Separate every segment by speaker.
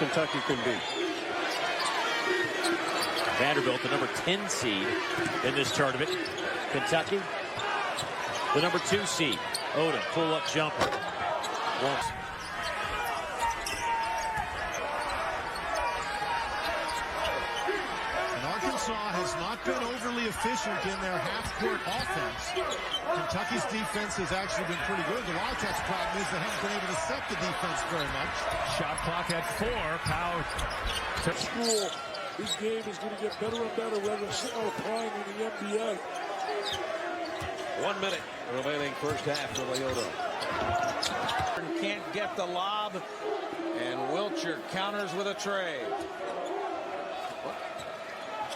Speaker 1: Kentucky can be.
Speaker 2: Vanderbilt, the number 10 seed in this tournament. Kentucky, the number 2 seed. Odom, pull-up jumper. Once.
Speaker 3: And Arkansas has not been overly efficient in their half-court offense. Kentucky's defense has actually been pretty good. The Wildcats' problem is they haven't been able to set the defense very much.
Speaker 4: Shot clock at 4. Powell.
Speaker 5: School. This game is going to get better and better whether they're playing in the NBA.
Speaker 6: 1 minute remaining first half for Leota. Can't get the lob, and Wiltshire counters with a tray.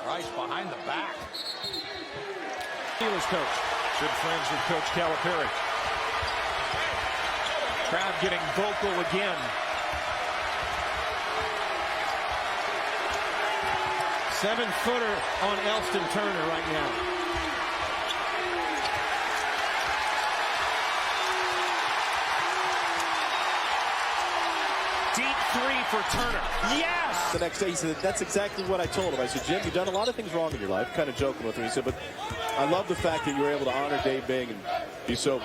Speaker 6: Rice behind the back.
Speaker 4: Steelers coach. Good friends with Coach Calipari. Crowd getting vocal again. 7-footer on Elston Turner right now. Deep three for Turner. Yes!
Speaker 1: The next day he said, that's exactly what I told him. I said, Jim, you've done a lot of things wrong in your life. Kind of joking with him. He said, but I love the fact that you were able to honor Dave Bing and be so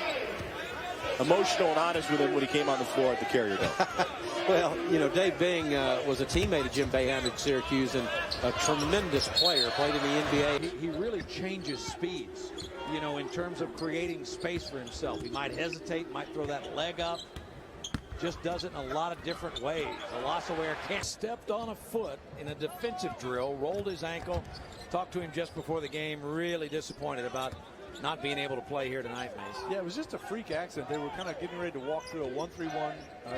Speaker 1: emotional and honest with him when he came on the floor at the Carrier Dome.
Speaker 7: Well, you know, Dave Bing was a teammate of Jim Boeheim at Syracuse and a tremendous player, played in the NBA.
Speaker 8: He really changes speeds, you know, in terms of creating space for himself. He might hesitate, might throw that leg up. Just does it in a lot of different ways. Olasaware can't.
Speaker 5: Stepped on a foot in a defensive drill, rolled his ankle.
Speaker 8: Talked to him just before the game. Really disappointed about not being able to play here tonight, Mace.
Speaker 4: Yeah, it was just a freak accident. They were kind of getting ready to walk through a 1-3-1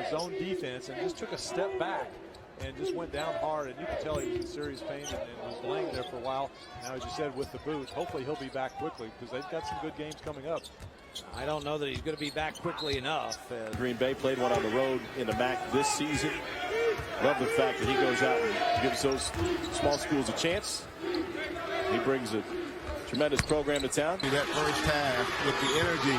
Speaker 4: zone defense and just took a step back and just went down hard. And you could tell he was in serious pain and was laying there for a while. Now, as you said, with the boot, hopefully he'll be back quickly because they've got some good games coming up.
Speaker 8: I don't know that he's going to be back quickly enough.
Speaker 1: Green Bay played one on the road in the MAC this season. Love the fact that he goes out and gives those small schools a chance. He brings a tremendous program to town.
Speaker 3: That first half with the energy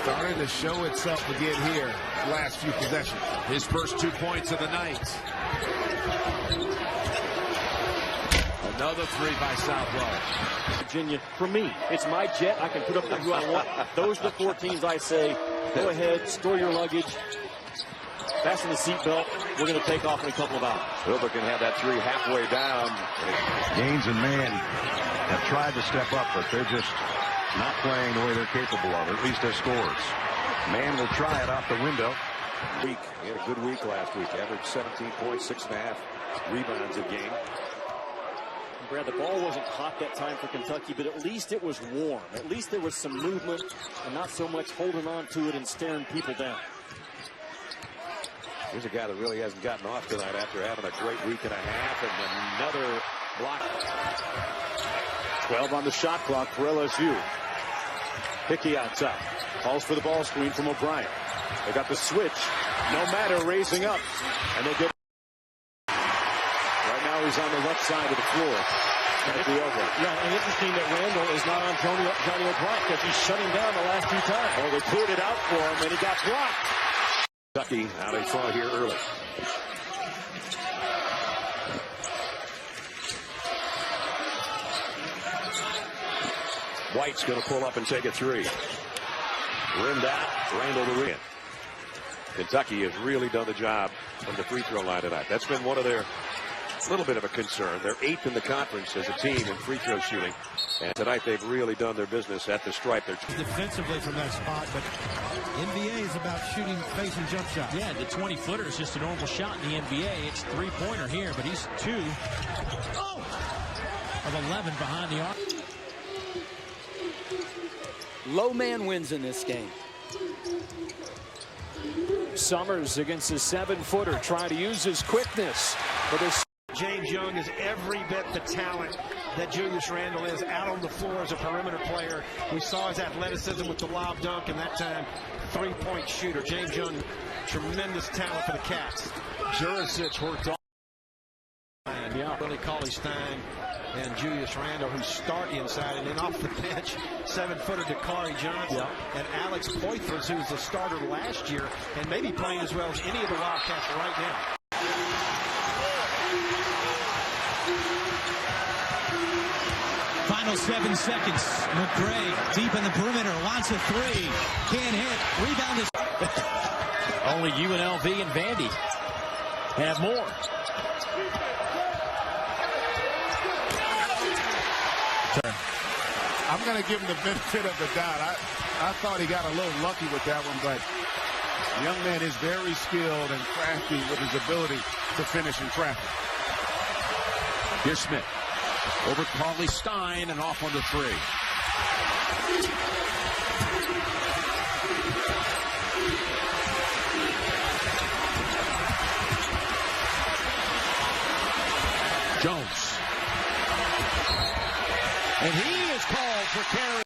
Speaker 3: starting to show itself again here last few possessions.
Speaker 6: His first 2 points of the night. Another three by Southwell.
Speaker 9: Virginia, for me, it's my jet. I can put up with who I want. Those are the 4 teams I say, go ahead, store your luggage, fasten the seatbelt. We're going to take off in a couple of hours.
Speaker 6: Wilbur can have that three halfway down.
Speaker 10: Gaines and Mann have tried to step up, but they're just not playing the way they're capable of, at least as scorers. Mann will try it out the window.
Speaker 6: He had a good week last week. Averaged 17 points, 6.5 rebounds a game.
Speaker 9: Brad, the ball wasn't hot that time for Kentucky, but at least it was warm. At least there was some movement and not so much holding on to it and staring people down.
Speaker 6: Here's a guy that really hasn't gotten off tonight after having a great week and a half, and another block.
Speaker 9: 12 on the shot clock for LSU. Hickey out top. Calls for the ball screen from O'Brien. They got the switch. No matter raising up. And they get. Right now he's on the left side of the floor. At the elbow. Yeah, and interesting that Randall is not on Johnny O'Brien because he's shutting down the last 2 times. Oh, they cleared it out for him and he got blocked.
Speaker 6: Kentucky out in front here early. White's going to pull up and take a three. Rimmed out, Randall the rim. Kentucky has really done the job from the free throw line tonight. That's been one of their little bit of a concern. They're 8th in the conference as a team in free throw shooting. And tonight they've really done their business at the stripe. They're
Speaker 3: defensively from that spot, but NBA is about shooting face and jump shots.
Speaker 2: Yeah, the 20-footer is just a normal shot in the NBA. It's 3-pointer here, but he's 2 of 11 behind the arc.
Speaker 11: Low man wins in this game.
Speaker 9: Summers against his 7-footer, trying to use his quickness for this.
Speaker 4: James Young is every bit the talent that Julius Randle is out on the floor as a perimeter player. We saw his athleticism with the lob dunk, and that time 3-point shooter. James Young, tremendous talent for the Cats.
Speaker 3: Juricic worked on.
Speaker 4: Yeah, Willie, Cauley, Stein, and Julius Randle, who start inside, and then off the bench, 7-footer Dakari Johnson, and Alex Poitras, who was the starter last year and maybe playing as well as any of the Wildcats right now.
Speaker 12: Final 7 seconds. McRae deep in the perimeter. Wants a three. Can't hit. Rebound is...
Speaker 2: Only UNLV and Vandy have more.
Speaker 3: I'm going to give him the benefit of the doubt. I thought he got a little lucky with that one, but the young man is very skilled and crafty with his ability to finish in traffic.
Speaker 13: Here's Smith. Over Cauley, Stein, and off on the three. Jones.
Speaker 2: And he is called for carry.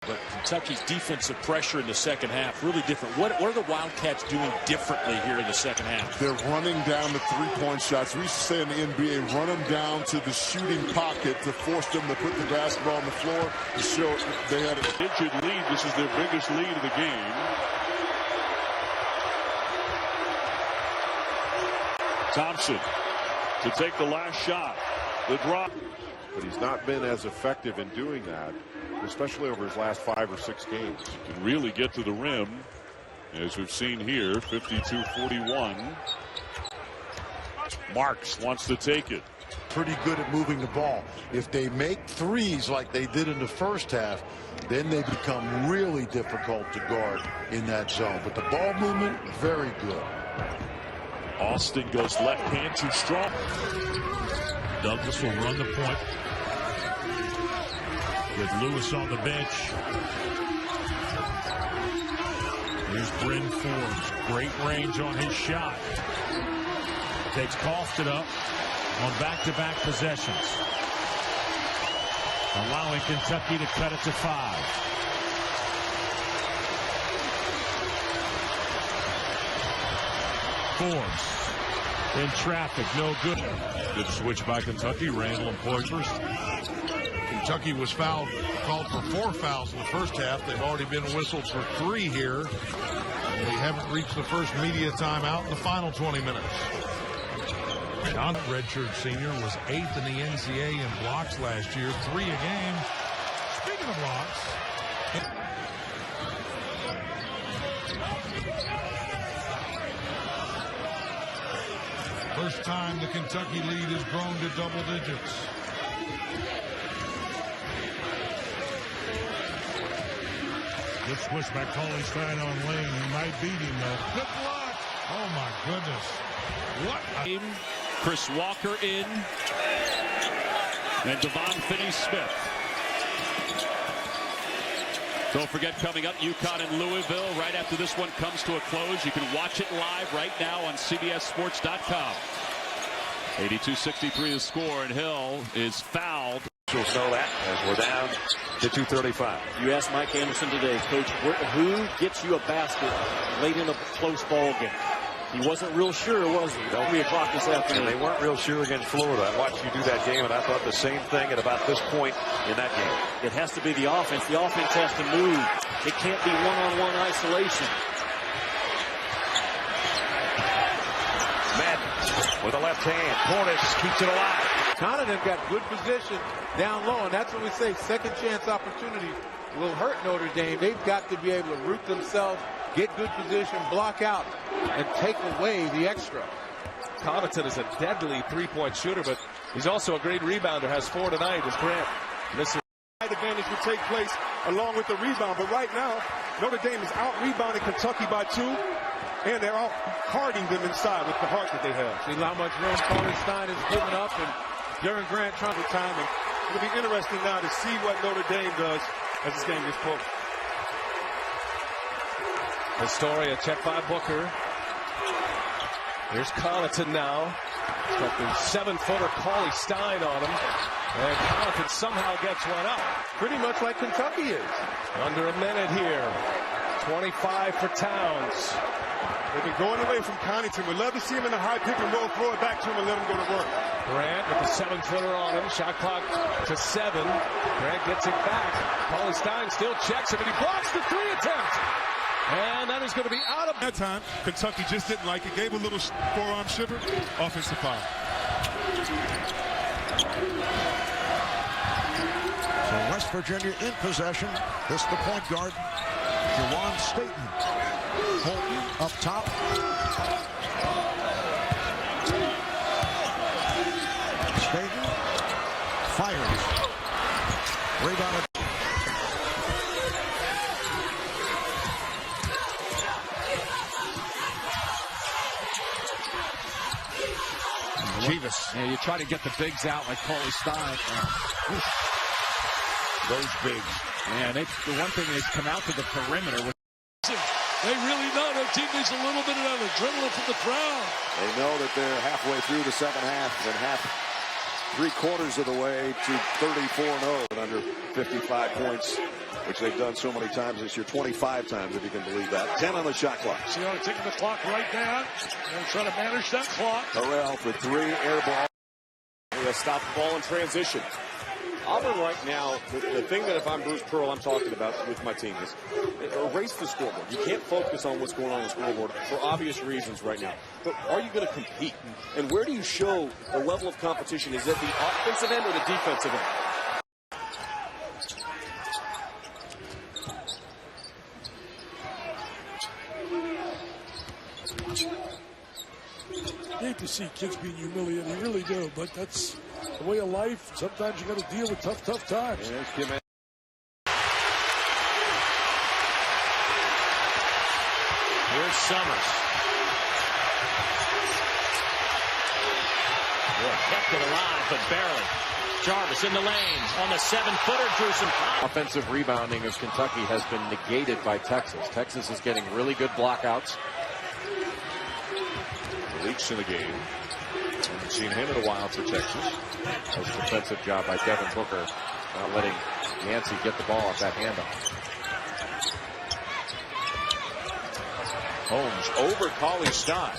Speaker 2: But Kentucky's defensive pressure in the second half, really different. What are the Wildcats doing differently here in the second half?
Speaker 14: They're running down the three-point shots. We used to say in the NBA, run them down to the shooting pocket to force them to put the basketball on the floor to show they had an injured lead. This is their biggest lead of the game.
Speaker 15: Thompson to take the last shot. The drop.
Speaker 6: But he's not been as effective in doing that, especially over his last 5 or 6 games.
Speaker 15: He can really get to the rim, as we've seen here, 52-41. Marks wants to take it.
Speaker 16: Pretty good at moving the ball. If they make threes like they did in the first half, then they become really difficult to guard in that zone. But the ball movement, very good.
Speaker 15: Austin goes left hand too strong.
Speaker 17: Douglas will run the point with Lewis on the bench. Here's Bryn Forbes. Great range on his shot. Takes Cauley up on back-to-back possessions, allowing Kentucky to cut it to 5. Forbes in traffic, no good. Good switch by Kentucky. Randall and Poitras.
Speaker 3: Kentucky was called for 4 fouls in the first half. They've already been whistled for 3 here. And they haven't reached the first media timeout in the final 20 minutes. John, redshirt senior, was 8th in the NCAA in blocks last year, 3 a game. Speaking of blocks. First time the Kentucky lead has grown to double digits.
Speaker 17: Good switch by Cauley Stein on Lane. He might beat him, though. Good luck. Oh, my goodness. What a...
Speaker 15: Chris Walker in. And Devon Finney-Smith. Don't forget, coming up, UConn and Louisville. Right after this one comes to a close, you can watch it live right now on CBSSports.com. 82-63 the score, and Hill is fouled.
Speaker 6: We'll know that as we're down to 2:35.
Speaker 11: You asked Mike Anderson today, Coach, who gets you a basket late in a close ball game? He wasn't real sure, was he? 3 o'clock this afternoon.
Speaker 6: And they weren't real sure against Florida. I watched you do that game, and I thought the same thing at about this point in that game.
Speaker 11: It has to be the offense. The offense has to move. It can't be one-on-one isolation.
Speaker 6: Madden with the left hand. Portis keeps it alive.
Speaker 18: Connaughton got good position down low, and that's what we say, second chance opportunity will hurt Notre Dame. They've got to be able to root themselves, get good position, block out, and take away the extra.
Speaker 4: Connaughton is a deadly three-point shooter, but he's also a great rebounder, has 4 tonight as Grant misses.
Speaker 19: Advantage will take place along with the rebound, but right now, Notre Dame is out-rebounding Kentucky by 2, and they're out guarding them inside with the heart that they have.
Speaker 18: See how much room Cauley Stein is giving up, and Jeremy Grant trying to time it.
Speaker 19: It'll be interesting now to see what Notre Dame does as this game gets close.
Speaker 4: Astoria check by Booker. Here's Connaughton now. He's got the 7-footer Cauley Stein on him. And Connaughton somehow gets one up.
Speaker 18: Pretty much like Kentucky is.
Speaker 4: Under a minute here. 25 for Towns.
Speaker 19: They've been going away from Connaughton. We'd love to see him in the high pick and roll, throw it back to him and let him go to work.
Speaker 4: Grant with the 7-footer on him. Shot clock to 7. Grant gets it back. Cauley Stein still checks him, and he blocks the 3 attempt. And that is going to be out of
Speaker 19: that time. Kentucky just didn't like it. Gave a little forearm shiver. Offensive foul.
Speaker 20: So West Virginia in possession. This the point guard, Jawan Staten. Holton up top. Staten fires. Rebounded.
Speaker 13: Jeebus. Yeah, you try to get the bigs out like Cauley Stein. Those bigs. Yeah, the one thing is come out to the perimeter.
Speaker 5: They really know their team needs a little bit of that adrenaline from the crowd.
Speaker 6: They know that they're halfway through the second half and three-quarters of the way to 34-0 and under 55 points, which they've done so many times this year, 25 times if you can believe that. 10 on the shot clock.
Speaker 5: So you ought to take the clock right down and try to manage that clock.
Speaker 6: Harrell for three, air ball.
Speaker 9: They'll stop the ball in transition. Auburn right now, the thing that if I'm Bruce Pearl, I'm talking about with my team is erase the scoreboard. You can't focus on what's going on the scoreboard for obvious reasons right now. But are you going to compete? And where do you show a level of competition? Is it the offensive end or the defensive end?
Speaker 5: You hate to see kids being humiliated, you really do, but that's the way of life. Sometimes you got to deal with tough times.
Speaker 2: Here's Summers. Kept it alive, but barely. Jarvis in the lane on the 7-footer, drew some power.
Speaker 11: Offensive rebounding of Kentucky has been negated by Texas. Texas is getting really good blockouts.
Speaker 3: Leaks in the game. Haven't seen him in a while for Texas.
Speaker 11: Nice defensive job by Devin Booker, not letting Yancey get the ball off that handoff.
Speaker 6: Holmes over Cauley Stein.